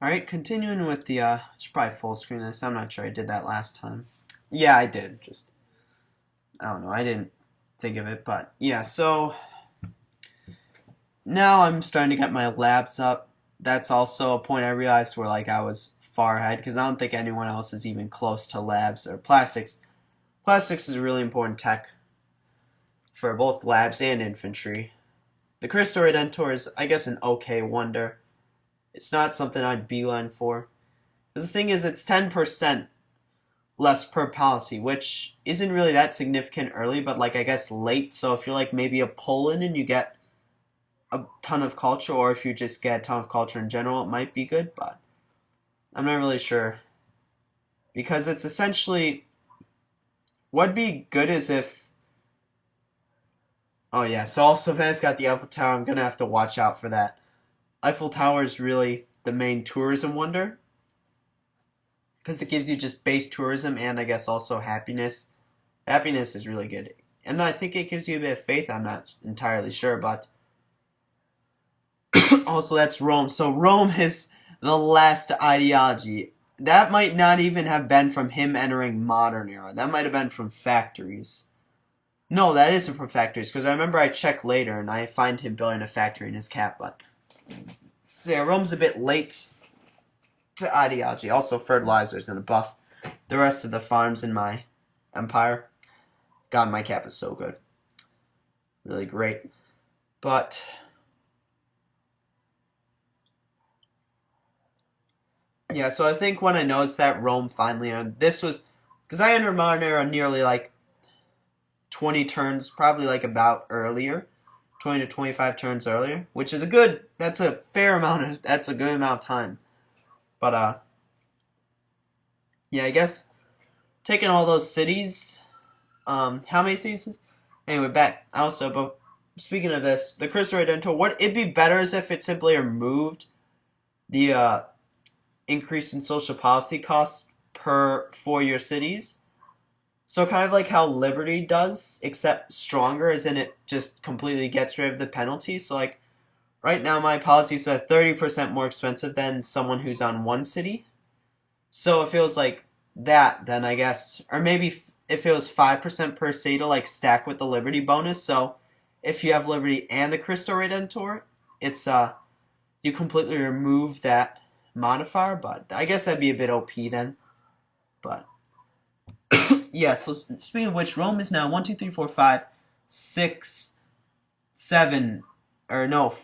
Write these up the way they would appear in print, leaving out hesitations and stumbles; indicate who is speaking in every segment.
Speaker 1: Alright, continuing with the, should probably full screen this. I'm not sure I did that last time. Yeah, I did. Just, I don't know. I didn't think of it, but yeah, so now I'm starting to get my labs up. That's also a point I realized where, like, I was far ahead because I don't think anyone else is even close to labs or plastics. Plastics is a really important tech for both labs and infantry. The Crystal Redentor is, I guess, an okay wonder. It's not something I'd beeline for. Because the thing is, it's 10% less per policy, which isn't really that significant early, but like I guess late. So if you're like maybe a Poland and you get a ton of culture, or if you just get a ton of culture in general, it might be good, but I'm not really sure. Because it's essentially what'd be good is if oh yeah, so also Venice got the Eiffel Tower, I'm gonna have to watch out for that. Eiffel Tower is really the main tourism wonder. Because it gives you just base tourism and I guess also happiness. Happiness is really good. And I think it gives you a bit of faith, I'm not entirely sure, but also that's Rome. So Rome is the last ideology. That might not even have been from him entering modern era. That might have been from factories. No, that isn't from factories, because I remember I checked later and I find him building a factory in his cap, but so yeah, Rome's a bit late to ideology. Also fertilizer's gonna buff the rest of the farms in my empire. God, my cap is so good. Really great. But yeah, so I think when I noticed that Rome finally, this was because I entered Modern Era nearly like 20 turns, probably like about earlier, 20 to 25 turns earlier, which is a good. That's a fair amount of. That's a good amount of time. But yeah, I guess taking all those cities. How many seasons? Anyway, back also, but speaking of this, the Cristo Redentor, what it'd be better is if it simply removed the increase in social policy costs per for your cities. So kind of like how Liberty does, except stronger, as in it just completely gets rid of the penalties. So like right now, my policies are 30% more expensive than someone who's on one city. So if it was like that, then I guess, or maybe if it was 5% per city to like stack with the Liberty bonus. So if you have Liberty and the Cristo Redentor, it's you completely remove that modifier. But I guess that'd be a bit OP then. But yeah, so speaking of which, Rome is now 1, 2, 3, 4, 5, 6, 7, or no,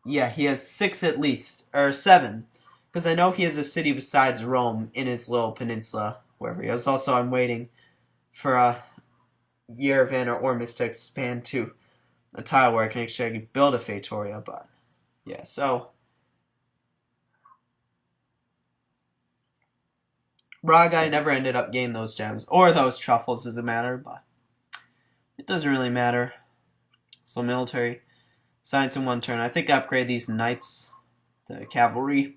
Speaker 1: yeah, he has 6 at least, or 7, because I know he has a city besides Rome in his little peninsula, wherever he is. Also, I'm waiting for Yerevan or Ormus to expand to a tile where I can actually build a Feitoria, but yeah, so Braga never ended up getting those gems, or those truffles, doesn't matter, but it doesn't really matter. So military. Science in 1 turn. I think I upgrade these knights, the cavalry.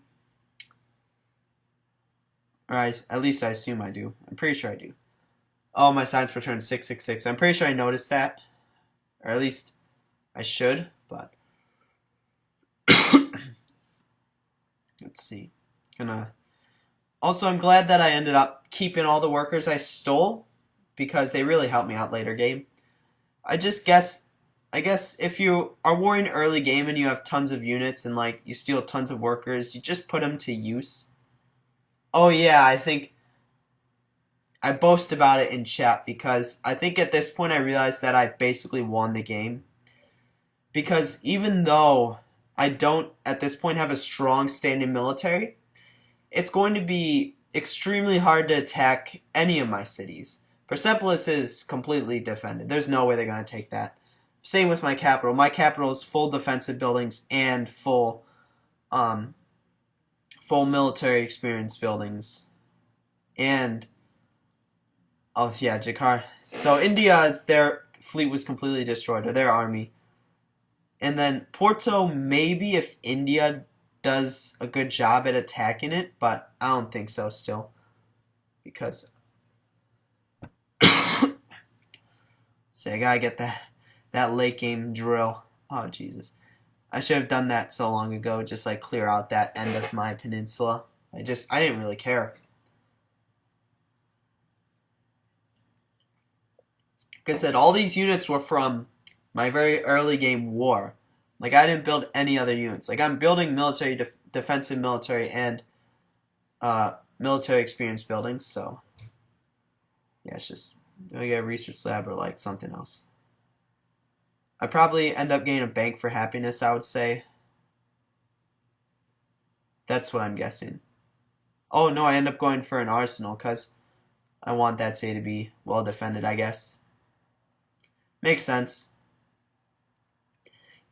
Speaker 1: Or at least I assume I do. I'm pretty sure I do. Oh, my science return 666. I'm pretty sure I noticed that. Or at least I should, but let's see. Gonna Also, I'm glad that I ended up keeping all the workers I stole because they really helped me out later game. I guess if you are warring early game and you have tons of units and like you steal tons of workers, you just put them to use. Oh yeah, I think I boast about it in chat because I think at this point I realized that I basically won the game. Because even though I don't at this point have a strong standing military, it's going to be extremely hard to attack any of my cities. Persepolis is completely defended. There's no way they're going to take that. Same with my capital. My capital is full defensive buildings and um, full military experience buildings. And oh yeah, Jakarta. So India's their fleet was completely destroyed, or their army. And then Porto, maybe if India does a good job at attacking it, but I don't think so still. Because see, I gotta get that late game drill. Oh Jesus. I should have done that so long ago, just like clear out that end of my peninsula. I didn't really care. Like I said, all these units were from my very early game war. Like, I didn't build any other units. Like, I'm building military, defensive military, and military experience buildings, so yeah, it's just, do I get a research lab or like something else? I probably end up getting a bank for happiness, I would say. That's what I'm guessing. Oh no, I end up going for an arsenal because I want that city to be well defended, I guess. Makes sense.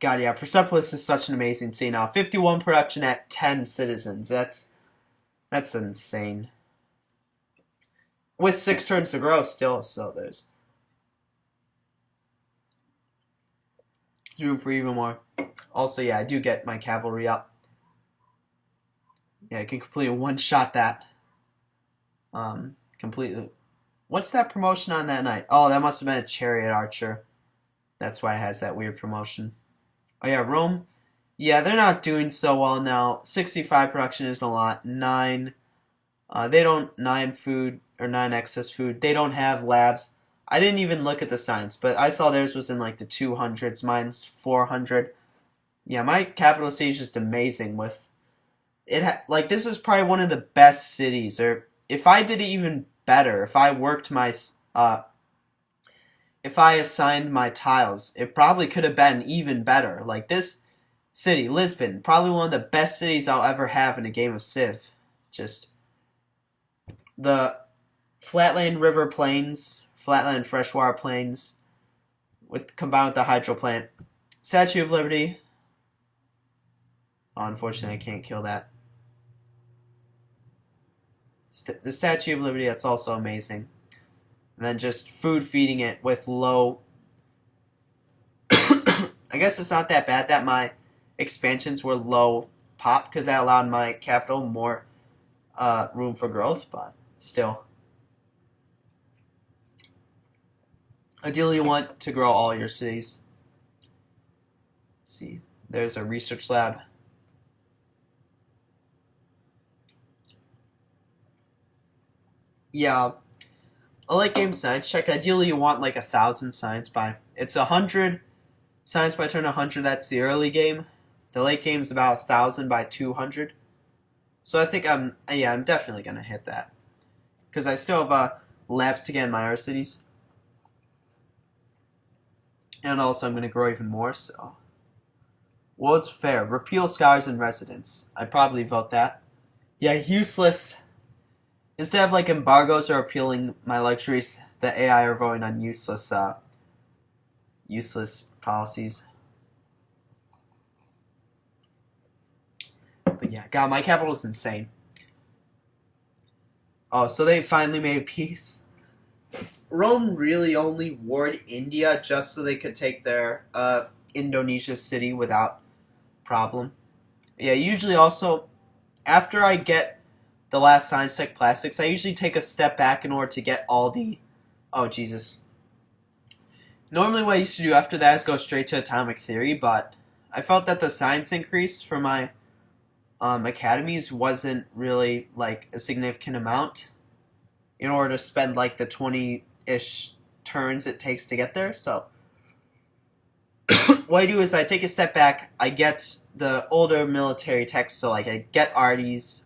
Speaker 1: God, yeah, Persepolis is such an amazing city now. 51 production at 10 citizens. That's insane. With 6 turns to grow still, so there's room for even more. Also, yeah, I do get my cavalry up. Yeah, I can completely one-shot that. Completely. What's that promotion on that night? Oh, that must have been a chariot archer. That's why it has that weird promotion. Oh yeah, Rome. Yeah, they're not doing so well now. 65 production isn't a lot. 9. They don't 9 food or 9 excess food. They don't have labs. I didn't even look at the science, but I saw theirs was in like the 200s. Mine's 400. Yeah, my capital city is just amazing with it. Like, this is probably one of the best cities. Or if I did it even better, if I worked my if I assigned my tiles, it probably could have been even better. Like, this city, Lisbon, probably one of the best cities I'll ever have in a game of Civ. Just the flatland river plains, flatland freshwater plains, with combined with the hydro plant. Statue of Liberty. Oh, unfortunately, I can't kill that. The Statue of Liberty, that's also amazing. And then just food feeding it with low. I guess it's not that bad that my expansions were low pop because that allowed my capital more room for growth, but still. Ideally, you want to grow all your cities. Let's see, there's a research lab. Yeah, I like game science check. Ideally, you want like 1,000 science by. It's 100 science by turn 100. That's the early game. The late game's about 1,000 by 200. So I think I'm definitely gonna hit that because I still have labs to get in my other cities, and also I'm gonna grow even more. So World's Fair, repeal scholars and residents. I'd probably vote that. Yeah, useless. Instead of like embargoes or appealing my luxuries, the AI are voting on useless policies. But yeah, God, my capital is insane. Oh, so they finally made peace. Rome really only warred India just so they could take their Indonesia city without problem. Yeah, usually also after I get the last Science Tech Plastics, I usually take a step back in order to get all the. Oh Jesus. Normally, what I used to do after that is go straight to Atomic Theory, but I felt that the science increase for my academies wasn't really like a significant amount in order to spend like the 20-ish turns it takes to get there. So what I do is I take a step back, I get the older military text, so like I get arties,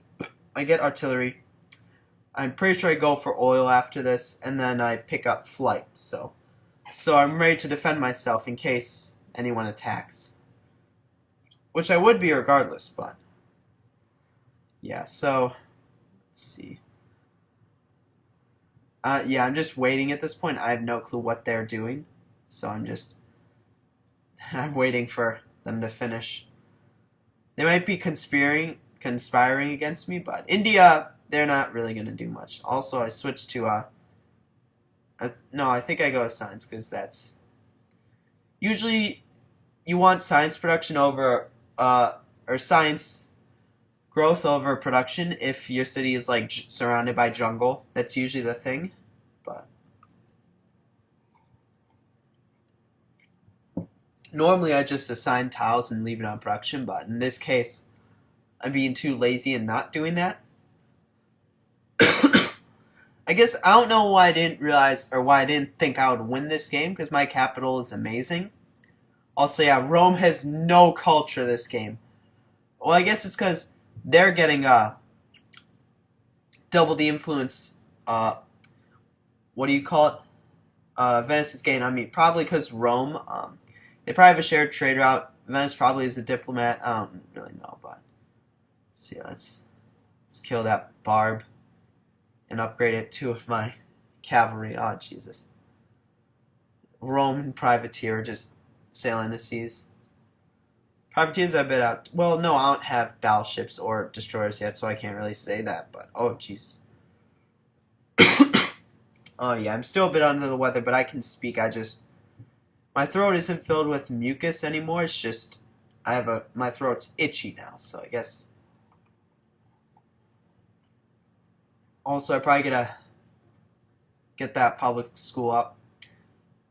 Speaker 1: I get artillery. I'm pretty sure I go for oil after this, and then I pick up flight. So I'm ready to defend myself in case anyone attacks. Which I would be regardless, but yeah, so let's see. Yeah, I'm just waiting at this point. I have no clue what they're doing. So I'm waiting for them to finish. They might be conspiring against me, but India, they're not really going to do much. Also, I switched to no, I think I go with science because that's usually you want science production over or science growth over production if your city is like surrounded by jungle. That's usually the thing, but Normally I just assign tiles and leave it on production, but in this case I'm being too lazy and not doing that. I guess I don't know why I didn't realize or why I didn't think I would win this game, because my capital is amazing. Also, yeah, Rome has no culture this game. Well, I guess it's because they're getting double the influence. What do you call it? Venice is getting on me. Probably because Rome. They probably have a shared trade route. Venice probably is a diplomat. I don't really know, but see, let's kill that barb and upgrade it to my cavalry. Oh, Jesus. Roman privateer just sailing the seas. Privateers are a bit out. Well, no, I don't have battleships or destroyers yet, so I can't really say that, but oh, Jesus. Oh, yeah, I'm still a bit under the weather, but I can speak. My throat isn't filled with mucus anymore. It's just, my throat's itchy now, so I guess. Also, I probably gotta get that public school up.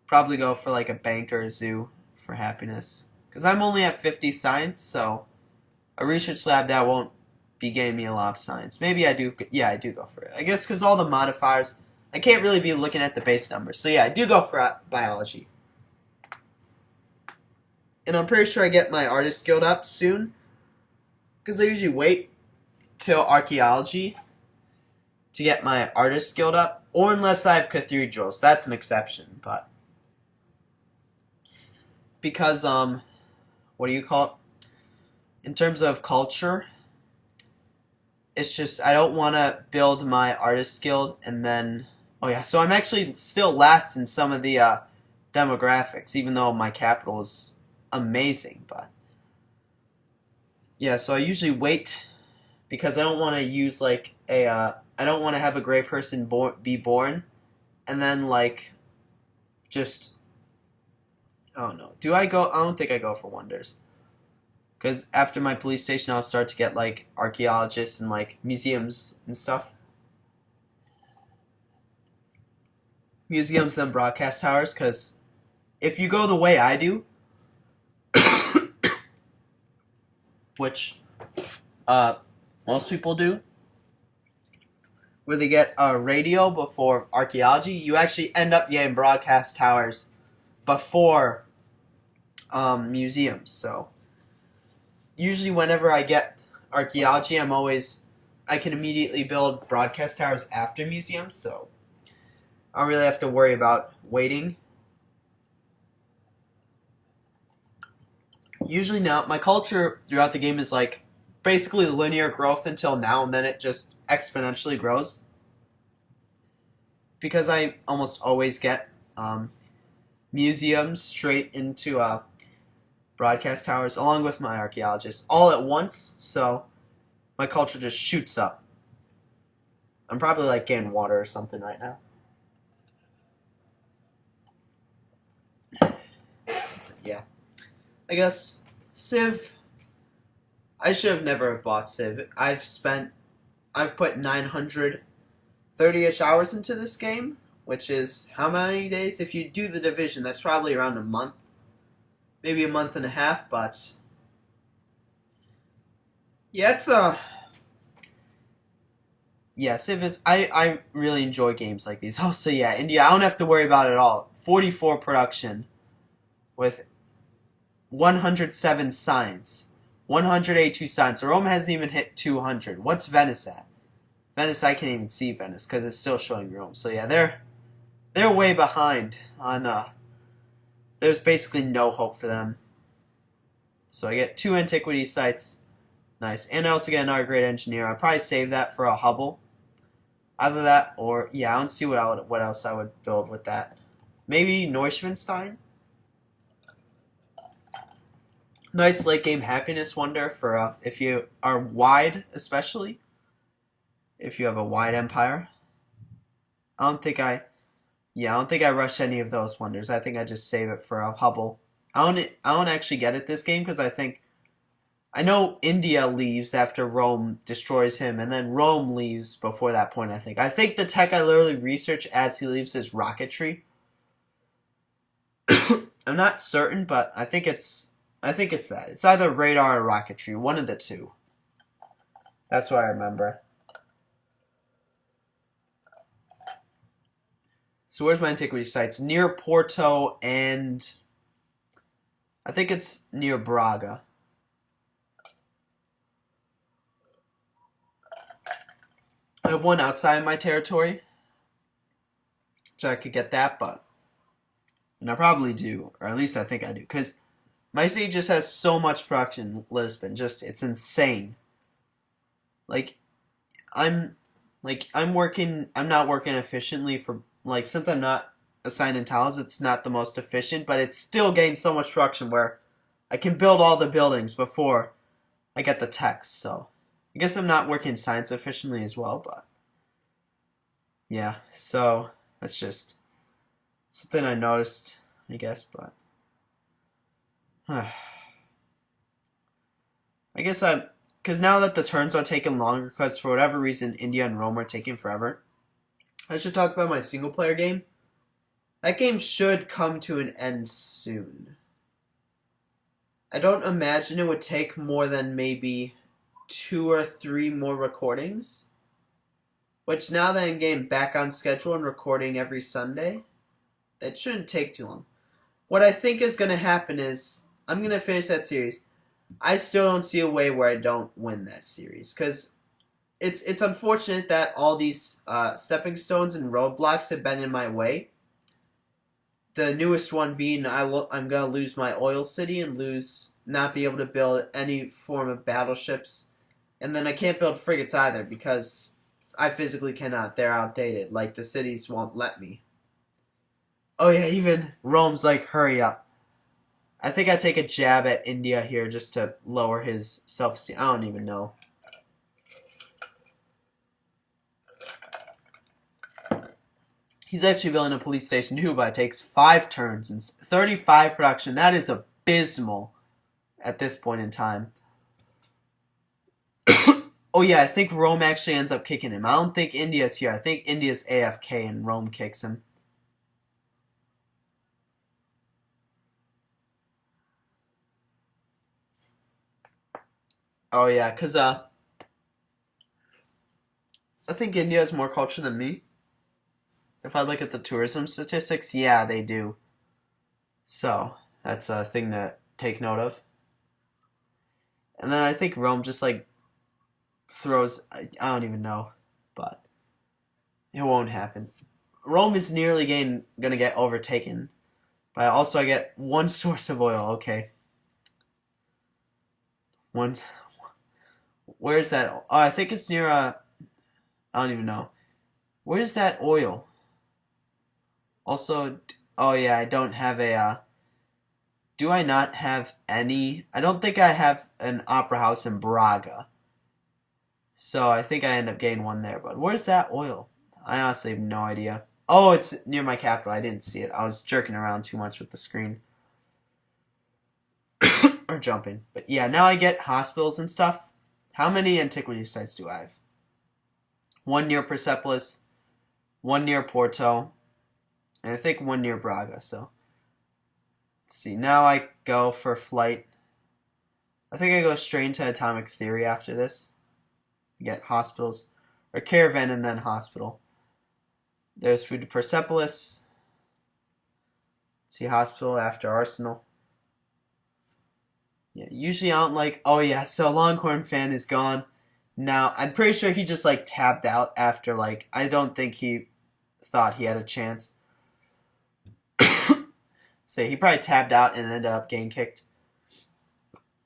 Speaker 1: Probably go for like a bank or a zoo for happiness. Because I'm only at 50 science, so a research lab that won't be getting me a lot of science. Maybe I do, yeah, I do go for it. I guess because all the modifiers, I can't really be looking at the base numbers. So yeah, I do go for biology. And I'm pretty sure I get my artist guild up soon. Because I usually wait till archaeology to get my artist guild up. Or unless I have cathedrals. That's an exception, but because, what do you call it? In terms of culture, it's just, I don't want to build my artist guild and then, oh yeah, so I'm actually still last in some of the demographics, even though my capital is amazing, but yeah, so I usually wait because I don't want to use like I don't want to have a gray person be born and then like just, oh no, do I go? I don't think I go for wonders. Because after my police station, I'll start to get, like, archaeologists and, like, museums and stuff. Museums, then broadcast towers, because if you go the way I do, which most people do, where they get a radio before archaeology, you actually end up getting broadcast towers before museums, so usually whenever I get archaeology, I can immediately build broadcast towers after museums, so I don't really have to worry about waiting. Usually now, my culture throughout the game is like basically linear growth until now, and then it just exponentially grows. Because I almost always get museums straight into broadcast towers along with my archaeologists all at once, so my culture just shoots up. I'm probably like getting water or something right now. Yeah. I guess Civ, I should have never have bought Civ. I've put 930-ish hours into this game, which is how many days? If you do the division, that's probably around a month. Maybe a month and a half, but yeah, it's yeah, Civ is, I really enjoy games like these. Also, yeah, India, I don't have to worry about it at all. 44 production with 107 science, 182 science. So Rome hasn't even hit 200. What's Venice at? Venice, I can't even see Venice because it's still showing Rome. So yeah, they're way behind on there's basically no hope for them. So I get 2 antiquity sites. Nice. And I also get another great engineer. I'll probably save that for a Hubble. Either that or, yeah, I don't see what else I would build with that. Maybe Neuschwanstein? Nice late game happiness wonder for if you are wide, especially. If you have a wide empire. I don't think I rush any of those wonders. I think I just save it for a Hubble. I don't actually get it this game because I know India leaves after Rome destroys him, and then Rome leaves before that point, I think. I think the tech I literally research as he leaves is rocketry. I'm not certain, but I think it's that. It's either radar or rocketry, one of the two. That's what I remember. So where's my antiquity sites? Near Porto and I think it's near Braga. I have one outside my territory, so I could get that, but and I probably do, or at least I think I do, because my city just has so much production in Lisbon. Just it's insane. Like I'm I'm working. I'm not working efficiently for since I'm not assigned in tiles. It's not the most efficient, but it's still getting so much production where I can build all the buildings before I get the text. So I guess I'm not working science efficiently as well, but yeah. So that's just something I noticed, I guess. But I guess because now that the turns are taking longer, because for whatever reason India and Rome are taking forever. I should talk about my single player game. That game should come to an end soon. I don't imagine it would take more than maybe 2 or 3 more recordings. Which now that I'm getting back on schedule and recording every Sunday, that shouldn't take too long. What I think is going to happen is I'm going to finish that series. I still don't see a way where I don't win that series. Because it's unfortunate that all these stepping stones and roadblocks have been in my way. The newest one being I'm going to lose my oil city and not be able to build any form of battleships. And then I can't build frigates either because I physically cannot. They're outdated. Like, the cities won't let me. Oh yeah, even Rome's like, hurry up. I think I take a jab at India here just to lower his self-esteem. I don't even know. He's actually building a police station too, but it takes 5 turns and 35 production. That is abysmal at this point in time. Oh yeah, I think Rome actually ends up kicking him. I don't think India's here. I think India's AFK and Rome kicks him. Oh yeah, because I think India has more culture than me. If I look at the tourism statistics, yeah, they do. So, that's a thing to take note of. And then I think Rome just like throws, I don't even know, but it won't happen. Rome is nearly gonna get overtaken. But also I get 1 source of oil, okay. Where's that? Oh, I think it's near I don't even know. Where's that oil? Also, oh yeah, I don't have a do I not have any? I don't think I have an opera house in Braga. So I think I end up getting one there. But where's that oil? I honestly have no idea. Oh, it's near my capital. I didn't see it. I was jerking around too much with the screen. Or jumping. But yeah, now I get hospitals and stuff. How many antiquity sites do I have? 1 near Persepolis, 1 near Porto, and I think 1 near Braga. So let's see. Now I go for flight. I think I go straight into atomic theory after this. Get hospitals, or caravan and then hospital. There's food to Persepolis. Let's see, hospital after arsenal. Yeah, usually I don't like. Oh yeah, so Longhorn fan is gone. Now I'm pretty sure he just like tapped out after like I don't think he thought he had a chance. So he probably tapped out and ended up getting kicked.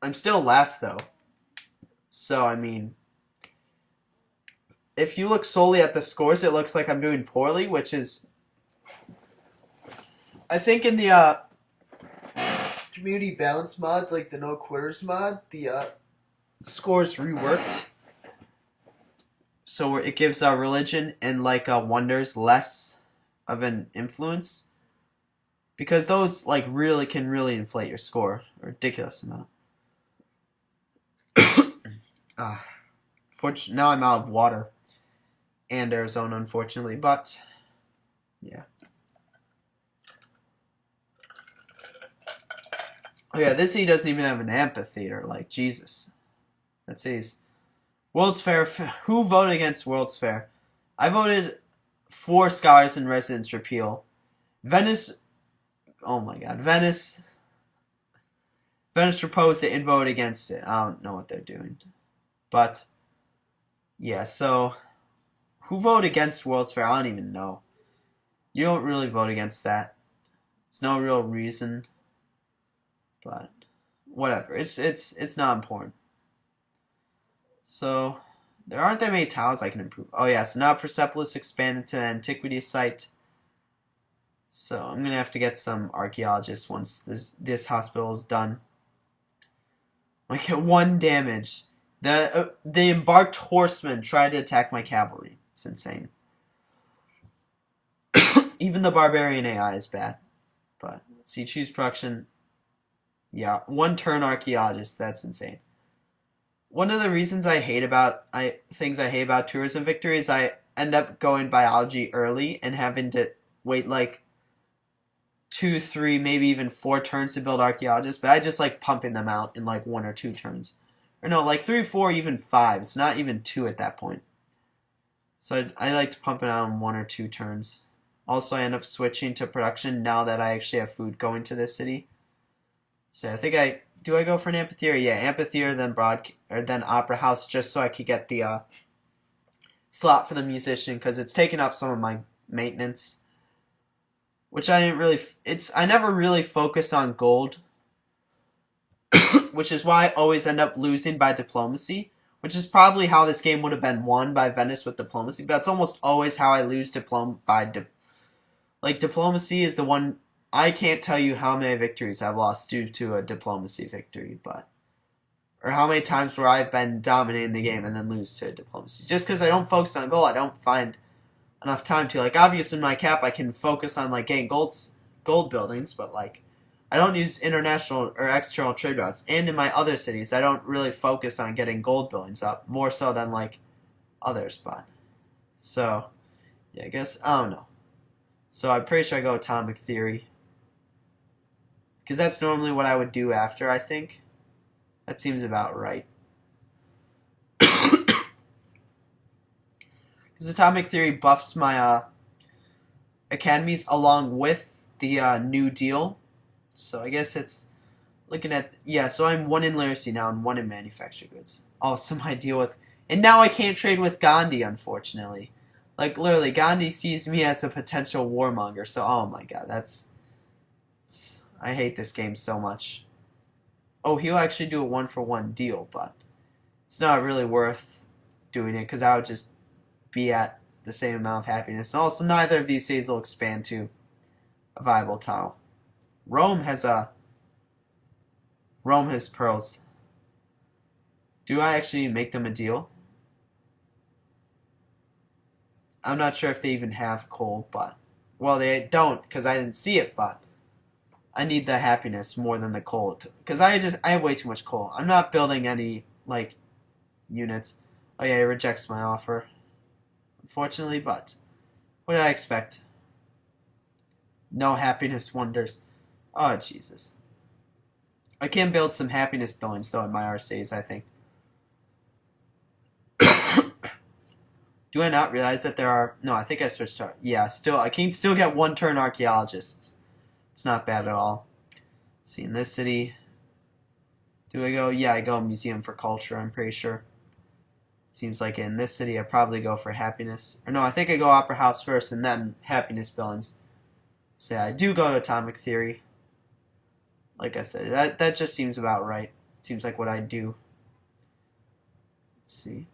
Speaker 1: I'm still last though. So I mean, if you look solely at the scores, it looks like I'm doing poorly, which is, I think in the community balance mods, like the no quitters mod, the scores reworked. So it gives religion and like wonders less of an influence. Because those like really can really inflate your score. A ridiculous amount. Now I'm out of water. And Arizona, unfortunately. But, yeah. Oh yeah, this city doesn't even have an amphitheater. Like Jesus. That says World's Fair. Who voted against World's Fair? I voted for Scholars and Residents repeal. Venice. Oh my God, Venice. Venice proposed it and voted against it. I don't know what they're doing, but yeah. So who voted against World's Fair? I don't even know. You don't really vote against that. There's no real reason, but whatever. It's not important. So there aren't that many tiles I can improve. Oh yeah, so now Persepolis expanded to the antiquity site. So I'm gonna have to get some archaeologists once this hospital is done. I get 1 damage. The embarked horsemen tried to attack my cavalry. It's insane. Even the barbarian AI is bad. But let's see, choose production. Yeah, 1 turn archaeologist. That's insane. One of the reasons I hate about things I hate about tourism victory is I end up going biology early and having to wait like 2, 3, maybe even 4 turns to build archaeologists, but I just like pumping them out in like 1 or 2 turns. Or no, like 3, 4, even 5. It's not even 2 at that point. So I like to pump it out in 1 or 2 turns. Also, I end up switching to production now that I actually have food going to this city. So I think do I go for an amphitheater? Yeah, amphitheater, then opera house, just so I could get the slot for the musician, because it's taking up some of my maintenance. Which I didn't really. I never really focus on gold, which is why I always end up losing by diplomacy. Which is probably how this game would have been won by Venice with diplomacy. But that's almost always how I lose like diplomacy is the one. I can't tell you how many victories I've lost due to a diplomacy victory, or how many times where I've been dominating the game and then lose to diplomacy. Just because I don't focus on gold, I don't find enough time to. Like, obviously in my cap I can focus on like getting gold buildings, but like I don't use international or external trade routes. And in my other cities I don't really focus on getting gold buildings up, more so than like others. But so yeah, I guess I don't know. So I'm pretty sure I go atomic theory, because that's normally what I would do after. I think that seems about right. Because atomic theory buffs my academies along with the New Deal. So I guess it's looking at, yeah, so I'm 1 in literacy now and 1 in manufactured goods. Also my deal with, and now I can't trade with Gandhi, unfortunately. Like, literally, Gandhi sees me as a potential warmonger, so oh my god, I hate this game so much. Oh, he'll actually do a 1-for-1 deal, but it's not really worth doing it, because I would just be at the same amount of happiness. And also, neither of these cities will expand to a viable tile. Rome has pearls. Do I actually make them a deal? I'm not sure if they even have coal, but well, they don't, because I didn't see it. But I need the happiness more than the coal, because I have way too much coal. I'm not building any like units. Oh yeah, he rejects my offer, unfortunately. But what did I expect? No happiness wonders. Oh Jesus. I can build some happiness buildings though in my RCs, I think. Do I not realize that there are... No, I think I switched to... Yeah, still, I can still get 1 turn archaeologists. It's not bad at all. Let's see, in this city... Do I go... Yeah, I go museum for culture, I'm pretty sure. Seems like in this city I probably go for happiness. Or no, I think I go opera house first and then happiness buildings. So yeah, I do go to atomic theory. Like I said, that just seems about right. It seems like what I do. Let's see.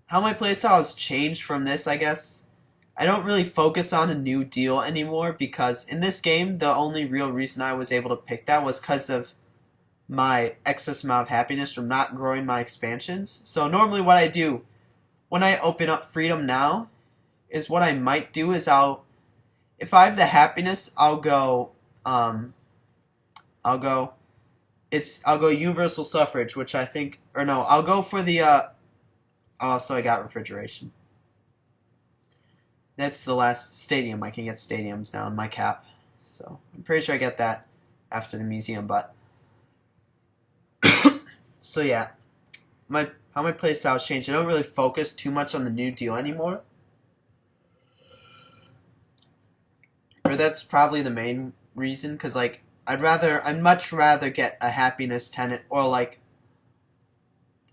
Speaker 1: How my playstyle has changed from this, I guess. I don't really focus on a new deal anymore, because in this game, the only real reason I was able to pick that was because of my excess amount of happiness from not growing my expansions. So normally what I do when I open up Freedom Now is what I might do is if I have the happiness, I'll go universal suffrage, which I think, or no, I'll go for the also, I got refrigeration. That's the last stadium. I can get stadiums now in my cap. So, I'm pretty sure I get that. after the museum. But so yeah, how my playstyle has changed. I don't really focus too much on the new deal anymore. Or that's probably the main reason, because like I'd much rather get a happiness tenant or like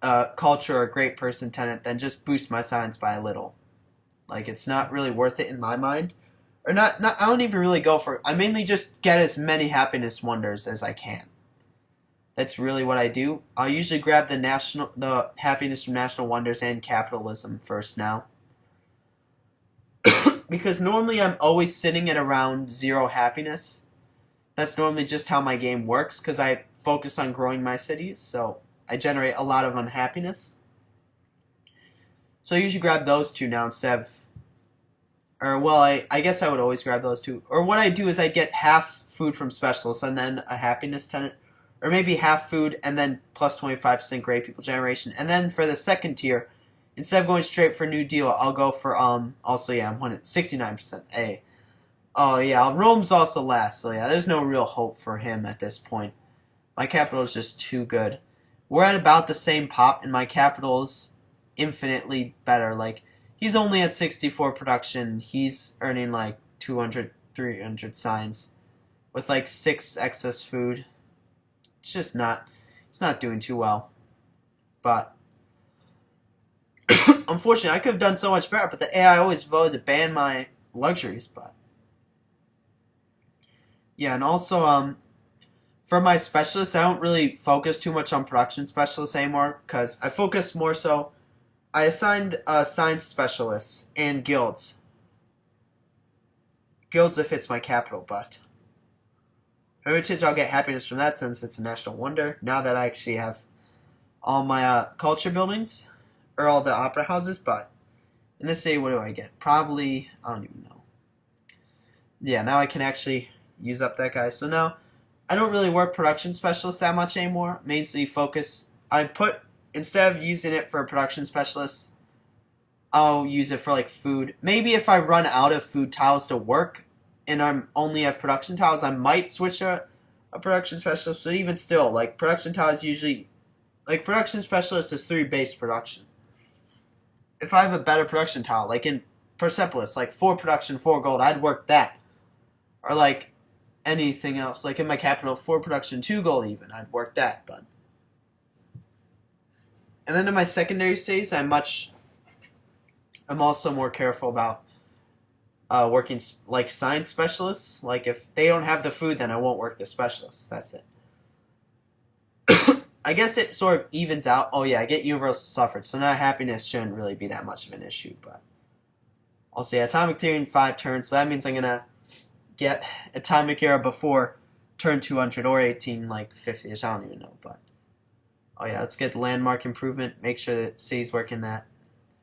Speaker 1: a culture or great person tenant than just boost my science by a little. Like it's not really worth it in my mind. Or not I don't even really go for it. I mainly just get as many happiness wonders as I can. That's really what I do. I'll usually grab the happiness from national wonders and capitalism first now. Because normally I'm always sitting at around 0 happiness. That's normally just how my game works because I focus on growing my cities, so I generate a lot of unhappiness. So I usually grab those two now instead of, or well, I guess I would always grab those two. Or what I do is I get half food from specialists and then a happiness tenant, or maybe half food and then plus 25% great people generation. And then for the second tier, instead of going straight for New Deal, I'll go for also yeah, I'm 69% A. Oh yeah, Rome's also last, so yeah, there's no real hope for him at this point. My capital is just too good. We're at about the same pop, and my capital is infinitely better. Like, he's only at 64 production. He's earning like 200, 300 signs with like 6 excess food. It's not doing too well. But unfortunately, I could have done so much better, but the AI always voted to ban my luxuries, but yeah, and also for my specialists, I don't really focus too much on production specialists anymore because I focus more so. I assigned science specialists and guilds. Guilds if it's my capital, but heritage I'll get happiness from that since it's a national wonder. Now that I actually have all my culture buildings or all the opera houses, but in this city, what do I get? Probably I don't even know. Yeah, now I can actually use up that guy. So now I don't really work production specialist that much anymore. Mainly focus. Instead of using it for a production specialist, I'll use it for like food. Maybe if I run out of food tiles to work and I'm only have production tiles, I might switch a production specialist. But even still, like production tiles usually, like production specialist is 3 base production. If I have a better production tile, like in Persepolis, like 4 production, 4 gold, I'd work that. Or like anything else, like in my capital, 4 production, 2 gold even, I'd work that. But and then in my secondary states, I'm also more careful about working like science specialists. Like if they don't have the food, then I won't work the specialists. That's it. I guess it sort of evens out. Oh yeah, I get universal suffrage, so now happiness shouldn't really be that much of an issue. But also, yeah, atomic theory in 5 turns, so that means I'm gonna get atomic era before turn 200 or 18 like 50ish. I don't even know, but oh yeah, let's get landmark improvement. Make sure that city's working that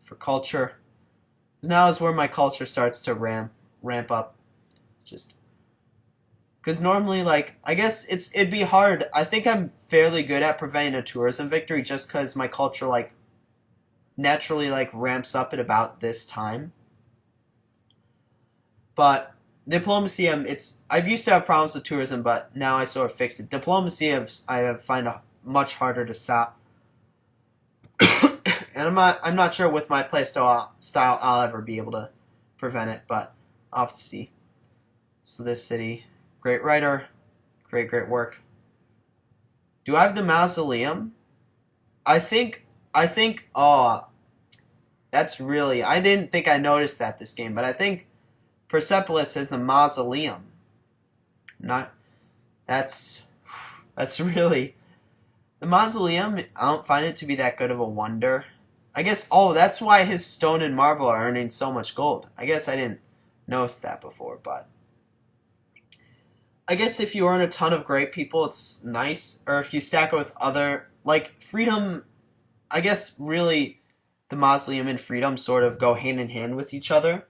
Speaker 1: for culture. Now is where my culture starts to ramp up. Just because normally, like, I guess it'd be hard. I think I'm fairly good at preventing a tourism victory just because my culture like naturally like ramps up at about this time. But diplomacy, I've used to have problems with tourism, but now I sort of fixed it. Diplomacy, I have find a much harder to stop. And I'm not sure with my playstyle I'll ever be able to prevent it, but I'll have to see. So this city, great writer, great work. Do I have the mausoleum? Oh, that's really, I didn't think I noticed that this game, but I think Persepolis has the mausoleum. Not that's really the mausoleum. I don't find it to be that good of a wonder. I guess that's why his stone and marble are earning so much gold. I guess I didn't notice that before, but I guess if you earn a ton of great people, it's nice. Or if you stack it with other like freedom, I guess really the mausoleum and freedom sort of go hand in hand with each other.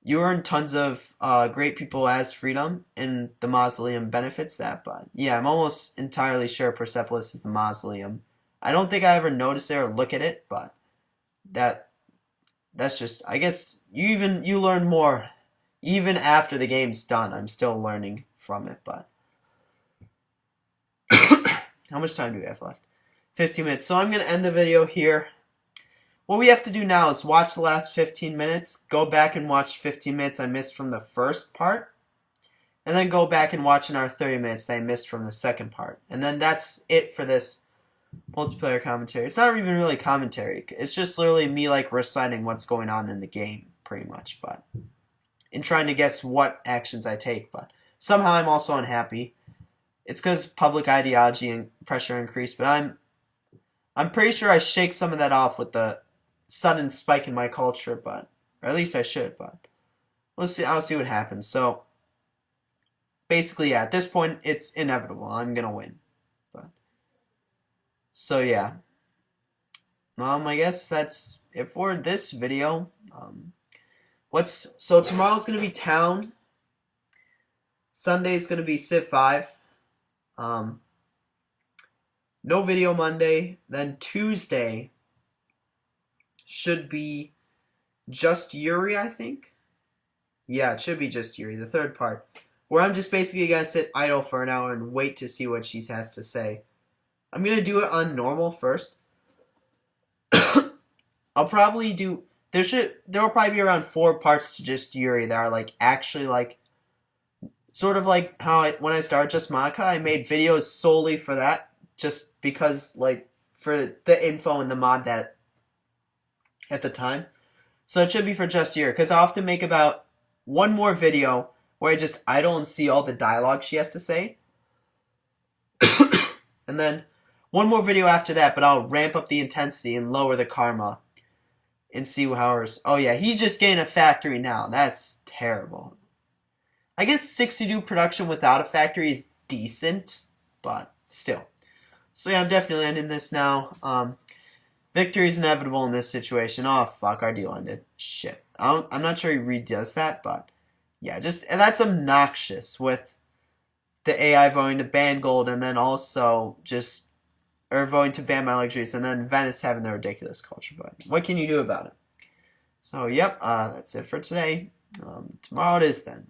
Speaker 1: You earn tons of great people as freedom, and the mausoleum benefits that. But yeah, I'm almost entirely sure Persepolis is the mausoleum. I don't think I ever noticed it or look at it, but that's just, I guess you learn more even after the game's done. I'm still learning from it, but How much time do we have left? 15 minutes. So I'm going to end the video here. What we have to do now is watch the last 15 minutes, go back and watch 15 minutes I missed from the first part, and then go back and watch another 30 minutes that I missed from the second part. And then that's it for this multiplayer commentary. It's not even really commentary. It's just literally me like reciting what's going on in the game, pretty much, but and trying to guess what actions I take. But somehow I'm also unhappy. It's because public ideology and pressure increased, but I'm pretty sure I shake some of that off with the sudden spike in my culture, but or at least I should, but we'll see. I'll see what happens. So basically, yeah, at this point it's inevitable. I'm gonna win. But so yeah. I guess that's it for this video. So tomorrow's gonna be town. Sunday's gonna be Civ 5. No video Monday. Then Tuesday should be Just Yuri, I think. Yeah, it should be Just Yuri, the third part, where I'm just basically gonna sit idle for an hour and wait to see what she has to say. I'm gonna do it on normal first. I'll probably do. There will probably be around 4 parts to Just Yuri that are like actually like sort of like how when I started Just Monica, I made videos solely for that, just because like for the info and the mod that at the time. So it should be for Just Yuri, because I often make about one more video where I just idle and see all the dialogue she has to say. And then one more video after that, but I'll ramp up the intensity and lower the karma and see how hers. Oh yeah, he's just getting a factory now. That's terrible. I guess 62 production without a factory is decent, but still. So yeah, I'm definitely ending this now. Victory is inevitable in this situation. Oh fuck, our deal ended. Shit. I'm not sure he redoes that, but yeah, and that's obnoxious with the AI voting to ban gold, and then also voting to ban my luxuries, and then Venice having their ridiculous culture. But what can you do about it? So yep, that's it for today. Tomorrow it is then.